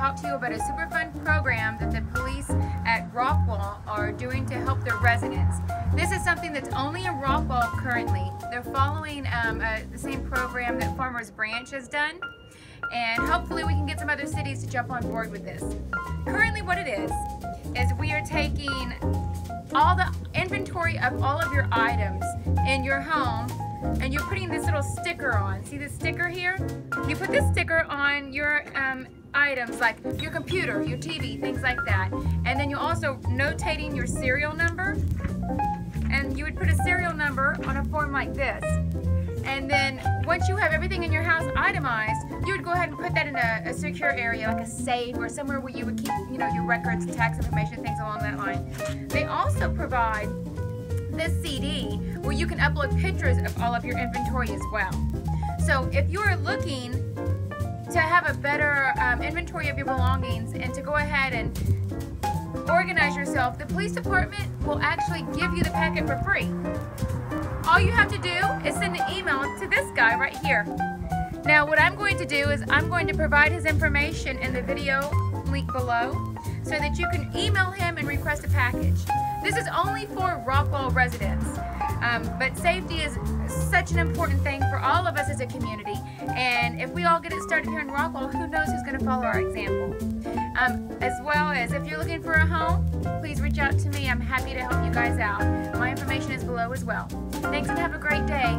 talk to you about a super fun program that the police at Rockwall are doing to help their residents. This is something that's only in Rockwall currently. They're following the same program that Farmers Branch has done, and hopefully we can get some other cities to jump on board with this. Currently what it is we are taking all the inventory of all of your items in your home, and you're putting this little sticker on. See this sticker here? You put this sticker on your items like your computer, your TV, things like that. And then you're also notating your serial number. And you would put a serial number on a form like this. And then once you have everything in your house itemized, you would go ahead and put that in a secure area like a safe or somewhere where you would keep, you know, your records, tax information, things along that line. They also provide this CD where you can upload pictures of all of your inventory as well. So if you are looking to have a better inventory of your belongings and to go ahead and organize yourself, the police department will actually give you the packet for free. All you have to do is send an email to this guy right here. Now what I'm going to do is I'm going to provide his information in the video link below so that you can email him and request a package. This is only for Rockwall residents, but safety is such an important thing for all of us as a community, and if we all get it started here in Rockwall, who knows who's going to follow our example. As well as if you're looking for a home, please reach out to me. I'm happy to help you guys out. My information is below as well. Thanks and have a great day.